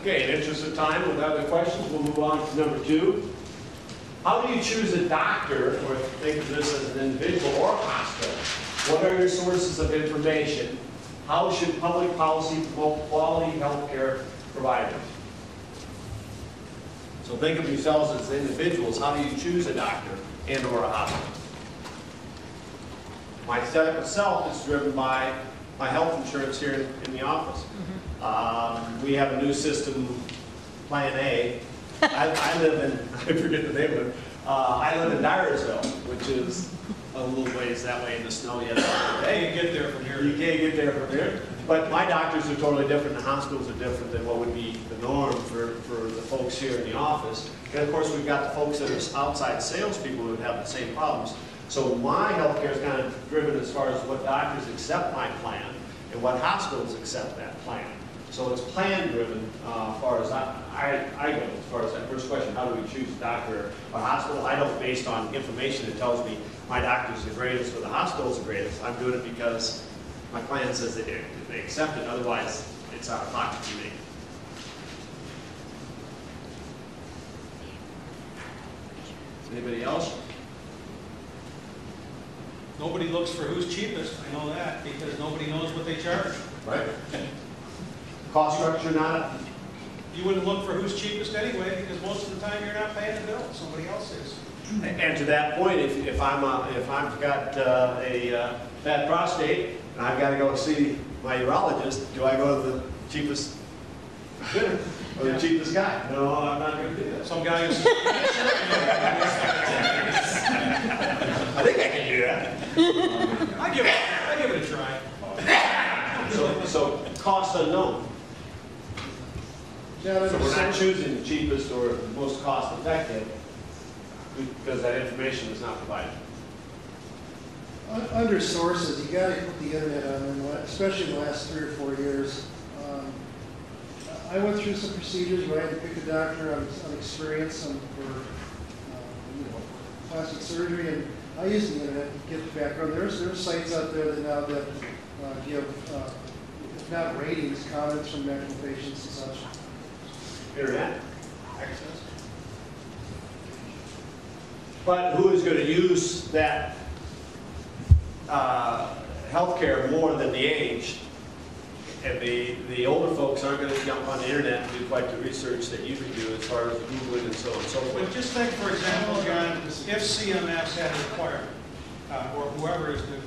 Okay, in the interest of time, with other questions, we'll move on to number 2. How do you choose a doctor, or think of this as an individual or a hospital? What are your sources of information? How should public policy promote quality healthcare providers? So think of yourselves as individuals. How do you choose a doctor and or a hospital? My setup itself is driven by my health insurance here in the office. We have a new system, Plan A. I live in, I forget the name of it, I live in Dyersville, which is a little ways that way in the snow yet. Hey, you get there from here. You can't get there from here. But my doctors are totally different, the hospitals are different than what would be the norm for the folks here in the office. And of course, we've got the folks that are outside salespeople who have the same problems. So my healthcare is kind of driven as far as what doctors accept my plan and what hospitals accept that plan. So it's plan driven as far as I go, as far as that first question, how do we choose a doctor or a hospital? I don't based on information that tells me my doctor's the greatest or the hospital's the greatest. I'm doing it because my plan says that they accept it, otherwise it's out of pocket for me. Anybody else? Nobody looks for who's cheapest, I know that, because nobody knows what they charge. Right. Cost structure not. You wouldn't look for who's cheapest anyway, because most of the time you're not paying the bill, somebody else is. And to that point, if I've got a bad prostate and I've got to go see my urologist, do I go to the cheapest bidder or the cheapest guy? No, I'm not going to do that. Some guy who's I think I can do that. I give it a try. So cost unknown. Yeah, So we're not choosing the cheapest or the most cost effective because that information is not provided. under sources, you got to put the internet on them, especially the last 3 or 4 years. I went through some procedures where I had to pick a doctor on experience for plastic surgery, and I use the internet to get the background. There's sites out there that now that give, if not ratings, comments from medical patients and such. Internet access. But who is going to use that healthcare more than the aged? And the older folks aren't going to jump on the internet and do quite the research that you can do as far as Googling and so on and so forth. But just think, for example, John, if CMS had a requirement, or whoever is the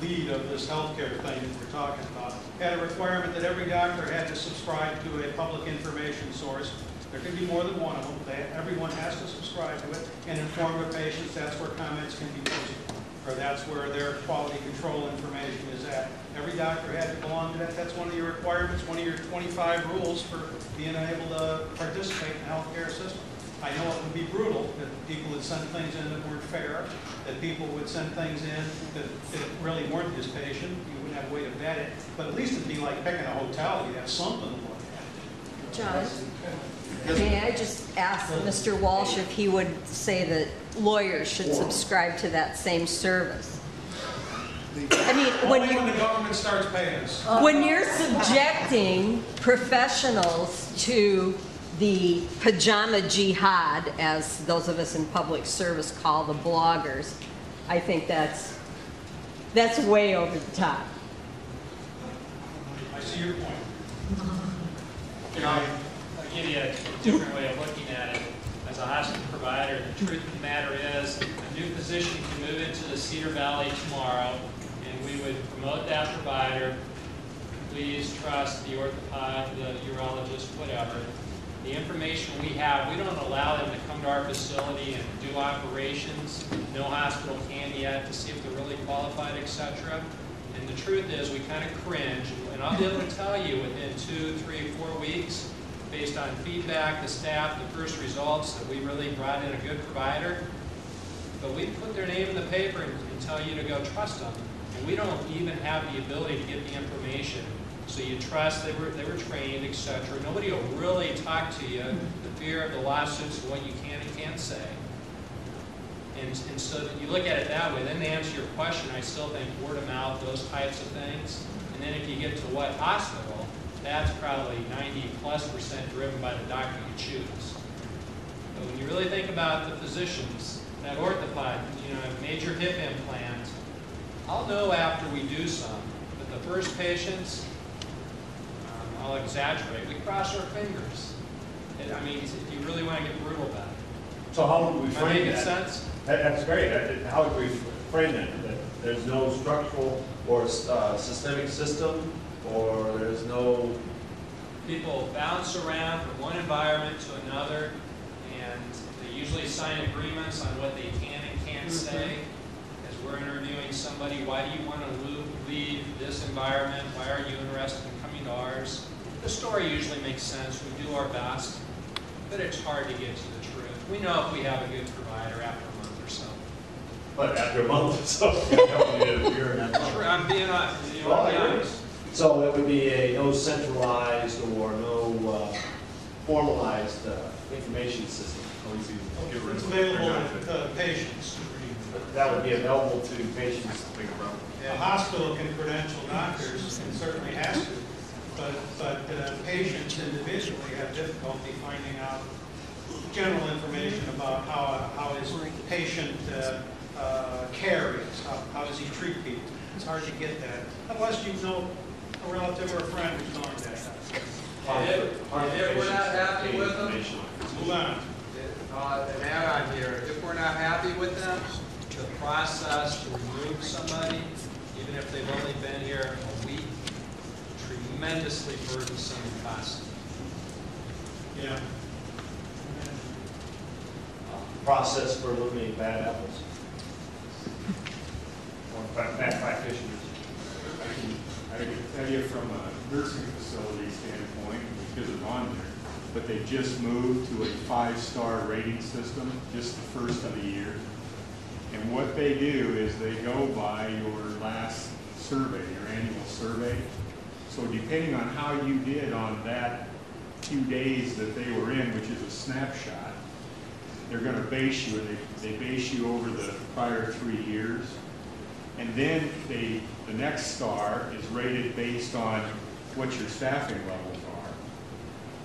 lead of this healthcare thing that we're talking about, had a requirement that every doctor had to subscribe to a public information source. There can be more than one of them. Everyone has to subscribe to it and inform their patients. That's where comments can be posted, or that's where their quality control information is at. Every doctor had to belong to that. That's one of your requirements, one of your 25 rules for being able to participate in the healthcare system. I know it would be brutal that people would send things in that weren't fair, that people would send things in that really weren't his patient. You wouldn't have a way to vet it, but at least it'd be like picking a hotel. You'd have something to look at. John, may I just ask Mr. Walsh if he would say that lawyers should subscribe to that same service? I mean, when the government starts paying us. When you're subjecting professionals to the pajama jihad, as those of us in public service call the bloggers, I think that's way over the top. I see your point. You know, I'll give you a different way of looking at it. As a hospital provider, the truth of the matter is, a new physician can move into the Cedar Valley tomorrow, and we would promote that provider. Please trust the orthopod, the urologist, whatever. The information we have, we don't allow them to come to our facility and do operations. No hospital can yet to see if they're really qualified, etc. And the truth is, we kind of cringe, and I'll be able to tell you within 2, 3, 4 weeks, based on feedback, the staff, the first results, that we really brought in a good provider. But we put their name in the paper and tell you to go trust them. And we don't even have the ability to get the information. So you trust they were trained, etc. Nobody will really talk to you. The fear of the lawsuits and what you can and can't say. And so you look at it that way. Then to answer your question, I still think word of mouth, those types of things. And then if you get to what hospital, that's probably 90+% driven by the doctor you choose. But when you really think about the physicians, that orthopod, major hip implant, I'll know after we do some, but the first patients, I'll exaggerate, we cross our fingers. I mean, if you really want to get brutal about it. So how would we Am I frame making that? sense? That's great. How would we frame that? That there's no structural or systemic system, or there's no... People bounce around from one environment to another, and they usually sign agreements on what they can and can't say. As we're interviewing somebody, why do you want to leave this environment? Why are you interested in coming to ours? The story usually makes sense. We do our best, but it's hard to get to the truth. We know if we have a good provider after a month or so. But after a month or so, I'm being honest. Well, I agree. So it would be a no centralized or no formalized information system. It's available to patients. That would be available to patients. A hospital can credential doctors, and certainly has to, but patients individually have difficulty finding out general information about how his patient care is, how does he treat people. It's hard to get that, unless you know a relative or a friend who's going that. If we're not happy with them, Move on. an add-on here, if we're not happy with them, the process to remove somebody, even if they've only been here a week, tremendously burdensome and costly. Yeah. Process for eliminating bad apples. Or bad practitioners. I can tell you from a nursing facility standpoint, because it's on there, but they just moved to a 5-star rating system just the first of the year. And what they do is they go by your last survey, your annual survey. So depending on how you did on that few days that they were in, which is a snapshot, they're going to base you, and they base you over the prior 3 years. And then the next star is rated based on what your staffing levels are.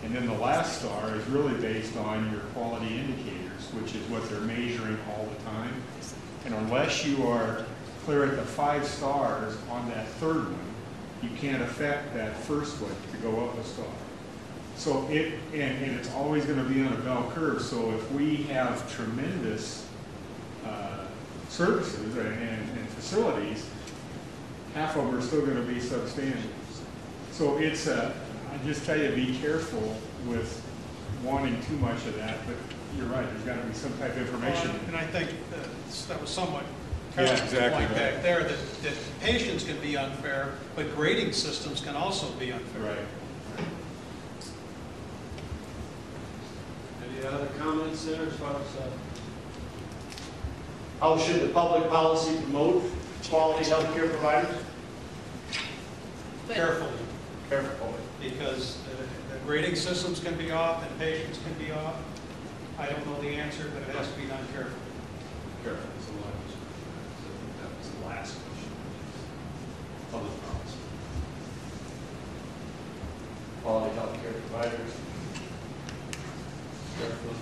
And then the last star is really based on your quality indicators, which is what they're measuring all the time. And unless you are clear at the 5 stars on that third one, you can't affect that first one to go up a star. So and it's always going to be on a bell curve. So if we have tremendous services and facilities, half of them are still going to be substandard. So it's I just tell you, be careful with wanting too much of that, but you're right, there's got to be some type of information. And I think that was somewhat Yeah, Carol's exactly point right. back there, that patients can be unfair, but grading systems can also be unfair. Right. Any other comments there as far as how should the public policy promote quality health care providers? Carefully, Carefully. because the grading systems can be off and patients can be off. I don't know the answer, but it has to be done carefully. Careful. That was the last question. Public policy. Quality health care providers. Careful.